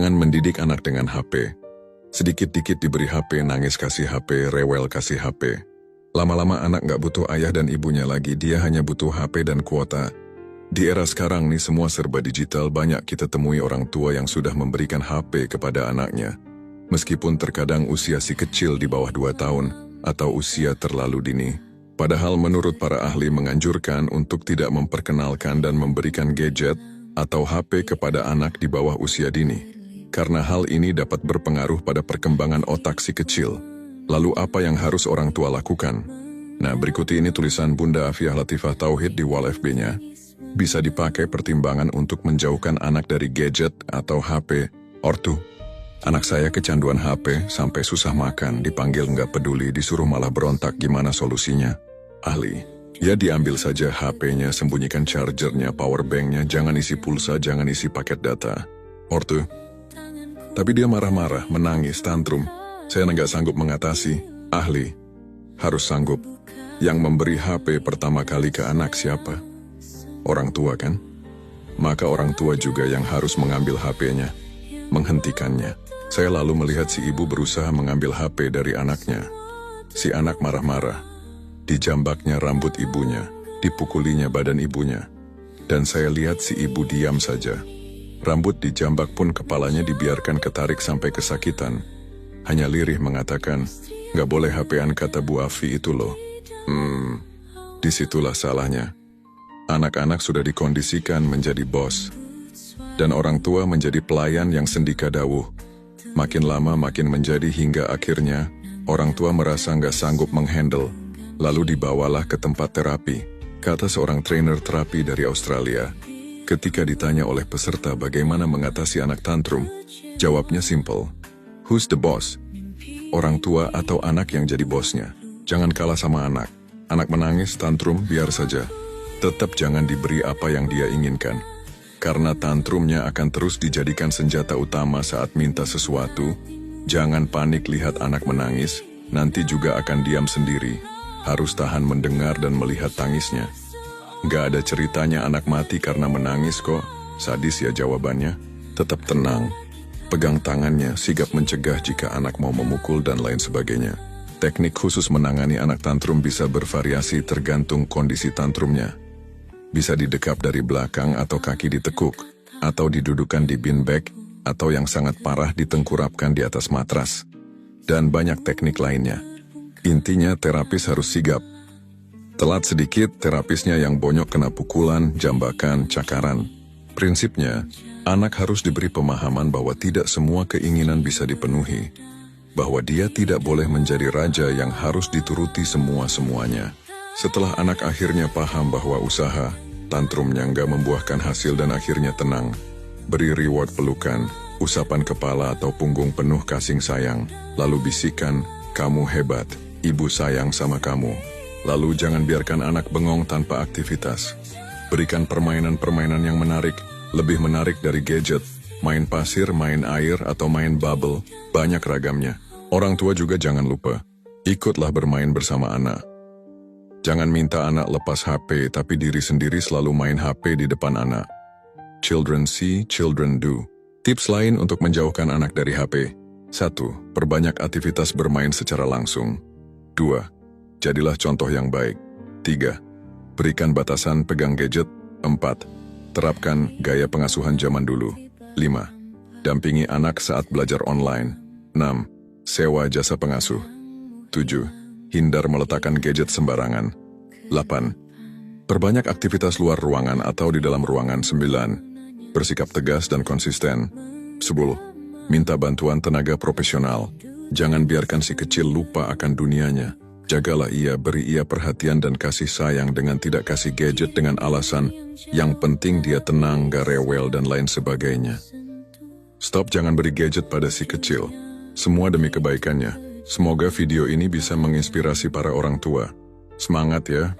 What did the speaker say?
Jangan mendidik anak dengan HP. Sedikit-dikit diberi HP, nangis kasih HP, rewel kasih HP. Lama-lama anak nggak butuh ayah dan ibunya lagi, dia hanya butuh HP dan kuota. Di era sekarang nih semua serba digital, banyak kita temui orang tua yang sudah memberikan HP kepada anaknya. Meskipun terkadang usia si kecil di bawah 2 tahun atau usia terlalu dini. Padahal menurut para ahli menganjurkan untuk tidak memperkenalkan dan memberikan gadget atau HP kepada anak di bawah usia dini. Karena hal ini dapat berpengaruh pada perkembangan otak si kecil. Lalu apa yang harus orang tua lakukan? Nah, berikut ini tulisan Bunda Afiah Latifah Tauhid di wall FB-nya. Bisa dipakai pertimbangan untuk menjauhkan anak dari gadget atau HP. Ortu, anak saya kecanduan HP sampai susah makan, dipanggil nggak peduli, disuruh malah berontak, gimana solusinya? Ahli, ya diambil saja HP-nya, sembunyikan chargernya, power bank-nya, jangan isi pulsa, jangan isi paket data. Ortu, tapi dia marah-marah, menangis, tantrum. Saya nggak sanggup mengatasi. Ahli, harus sanggup. Yang memberi HP pertama kali ke anak siapa? Orang tua kan? Maka orang tua juga yang harus mengambil HP-nya, menghentikannya. Saya lalu melihat si ibu berusaha mengambil HP dari anaknya. Si anak marah-marah. Dijambaknya rambut ibunya, dipukulinya badan ibunya. Dan saya lihat si ibu diam saja. Rambut dijambak pun kepalanya dibiarkan ketarik sampai kesakitan. Hanya lirih mengatakan, nggak boleh HP-an kata Bu Afi itu loh. Disitulah salahnya. Anak-anak sudah dikondisikan menjadi bos. Dan orang tua menjadi pelayan yang sendika dawuh. Makin lama makin menjadi hingga akhirnya, orang tua merasa nggak sanggup menghandle. Lalu dibawalah ke tempat terapi, kata seorang trainer terapi dari Australia. Ketika ditanya oleh peserta bagaimana mengatasi anak tantrum, jawabnya simple. Who's the boss? Orang tua atau anak yang jadi bosnya. Jangan kalah sama anak. Anak menangis, tantrum, biar saja. Tetap jangan diberi apa yang dia inginkan. Karena tantrumnya akan terus dijadikan senjata utama saat minta sesuatu. Jangan panik lihat anak menangis, nanti juga akan diam sendiri. Harus tahan mendengar dan melihat tangisnya. Gak ada ceritanya anak mati karena menangis kok. Sadis ya jawabannya. Tetap tenang. Pegang tangannya, sigap mencegah jika anak mau memukul dan lain sebagainya. Teknik khusus menangani anak tantrum bisa bervariasi tergantung kondisi tantrumnya. Bisa didekap dari belakang atau kaki ditekuk, atau didudukan di beanbag, atau yang sangat parah ditengkurapkan di atas matras. Dan banyak teknik lainnya. Intinya terapis harus sigap. Telat sedikit, terapisnya yang bonyok kena pukulan, jambakan, cakaran. Prinsipnya, anak harus diberi pemahaman bahwa tidak semua keinginan bisa dipenuhi. Bahwa dia tidak boleh menjadi raja yang harus dituruti semua-semuanya. Setelah anak akhirnya paham bahwa usaha, tantrumnya nggak membuahkan hasil dan akhirnya tenang. Beri reward pelukan, usapan kepala atau punggung penuh kasih sayang. Lalu bisikan, kamu hebat, ibu sayang sama kamu. Lalu jangan biarkan anak bengong tanpa aktivitas. Berikan permainan-permainan yang menarik, lebih menarik dari gadget. Main pasir, main air, atau main bubble, banyak ragamnya. Orang tua juga jangan lupa, ikutlah bermain bersama anak. Jangan minta anak lepas HP, tapi diri sendiri selalu main HP di depan anak. Children see, children do. Tips lain untuk menjauhkan anak dari HP. 1. Perbanyak aktivitas bermain secara langsung. 2. Jadilah contoh yang baik. 3. Berikan batasan pegang gadget. 4. Terapkan gaya pengasuhan zaman dulu. 5. Dampingi anak saat belajar online. 6. Sewa jasa pengasuh. 7. Hindar meletakkan gadget sembarangan. 8. Perbanyak aktivitas luar ruangan atau di dalam ruangan. 9. Bersikap tegas dan konsisten. 10. Minta bantuan tenaga profesional. Jangan biarkan si kecil lupa akan dunianya. Jagalah ia, beri ia perhatian dan kasih sayang dengan tidak kasih gadget dengan alasan yang penting dia tenang, gak rewel dan lain sebagainya. Stop, jangan beri gadget pada si kecil. Semua demi kebaikannya. Semoga video ini bisa menginspirasi para orang tua. Semangat ya!